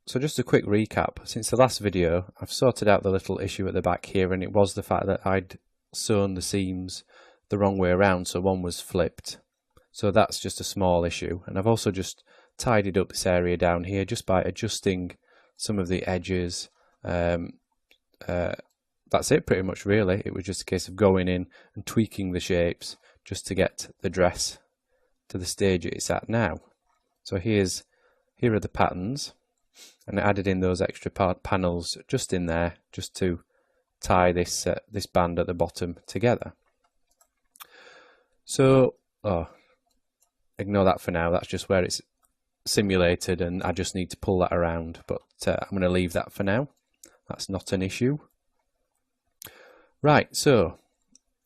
So just a quick recap. Since the last video, I've sorted out the little issue at the back here, and it was the fact that I'd sewn the seams the wrong way around, so one was flipped. So that's just a small issue. And I've also just tidied up this area down here just by adjusting some of the edges. That's it pretty much, really. It was just a case of going in and tweaking the shapes just to get the dress to the stage it's at now. So here are the patterns, and I added in those extra panels just in there just to tie this this band at the bottom together. So ignore that for now. That's just where it's simulated, and I just need to pull that around, but I'm going to leave that for now. That's not an issue. Right, so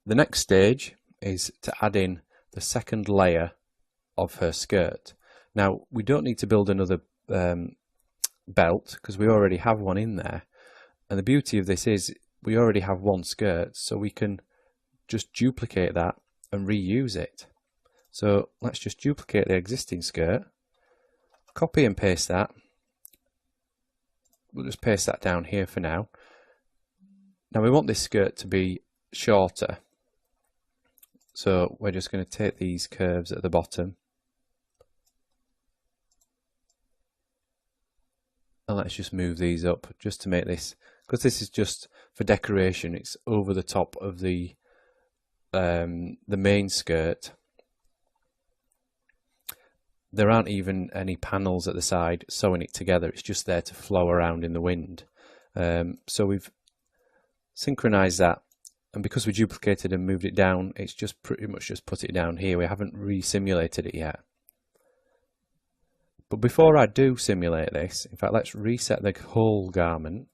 the next stage is to add in the second layer of her skirt. Now, we don't need to build another belt because we already have one in there, and the beauty of this is we already have one skirt, so we can just duplicate that and reuse it. So let's just duplicate the existing skirt, copy and paste that. We'll just paste that down here for now. Now we want this skirt to be shorter, so we're just going to take these curves at the bottom and let's just move these up just to make this, because this is just for decoration, it's over the top of the main skirt. There aren't even any panels at the side sewing it together, it's just there to flow around in the wind. So we've synchronized that, and because we duplicated and moved it down, it's just pretty much just put it down here. We haven't re-simulated it yet. But before I do simulate this, in fact, let's reset the whole garment.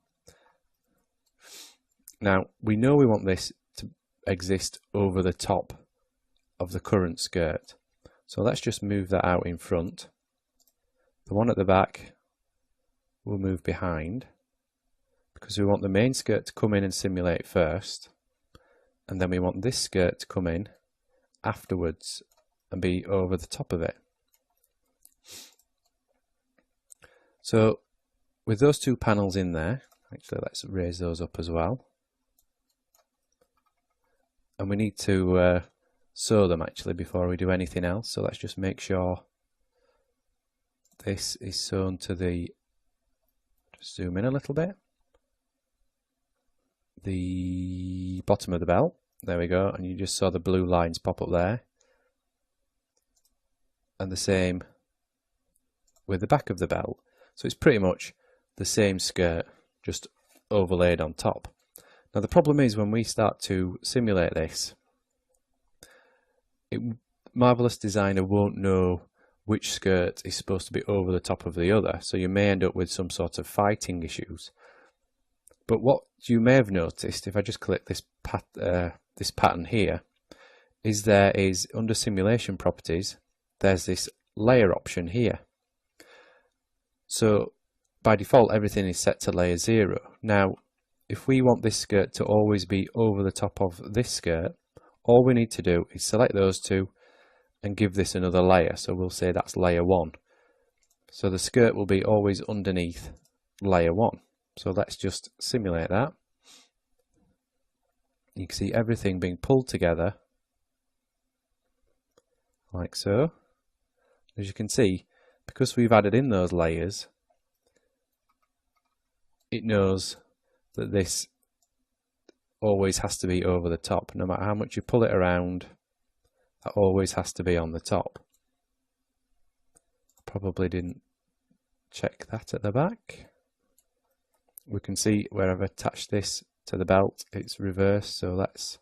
Now, we know we want this to exist over the top of the current skirt. So let's just move that out in front. The one at the back will move behind, because we want the main skirt to come in and simulate first, and then we want this skirt to come in afterwards and be over the top of it. So with those two panels in there, actually let's raise those up as well, and we need to sew them actually before we do anything else. So let's just make sure this is sewn to the, just zoom in a little bit, the bottom of the belt. There we go, and you just saw the blue lines pop up there, and the same with the back of the belt. So it's pretty much the same skirt, just overlaid on top. Now the problem is when we start to simulate this, Marvelous Designer won't know which skirt is supposed to be over the top of the other, so you may end up with some sort of fighting issues. But what you may have noticed, if I just click this pattern here, is there is under Simulation Properties, there's this layer option here. So by default everything is set to layer 0. Now if we want this skirt to always be over the top of this skirt, all we need to do is select those two and give this another layer. So we'll say that's layer 1. So the skirt will be always underneath layer 1. So let's just simulate that. You can see everything being pulled together like so. As you can see, because we've added in those layers, it knows that this always has to be over the top. No matter how much you pull it around, that always has to be on the top. Probably didn't check that at the back. We can see where I've attached this to the belt, it's reversed. So let's,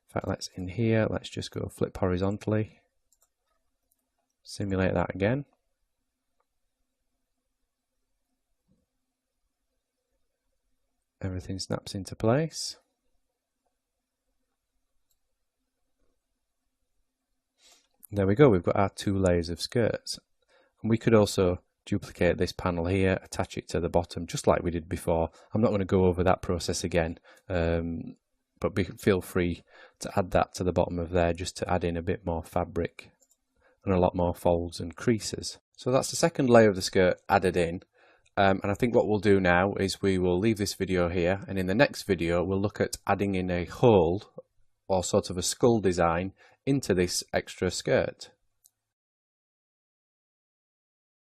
in fact, let's in here, let's just go flip horizontally, simulate that again. Everything snaps into place. There we go, we've got our 2 layers of skirts. And we could also duplicate this panel here, attach it to the bottom just like we did before. I'm not going to go over that process again, but feel free to add that to the bottom of there just to add in a bit more fabric and a lot more folds and creases. So that's the second layer of the skirt added in, And I think what we'll do now is we will leave this video here, and in the next video we'll look at adding in a hole or sort of a skull design into this extra skirt.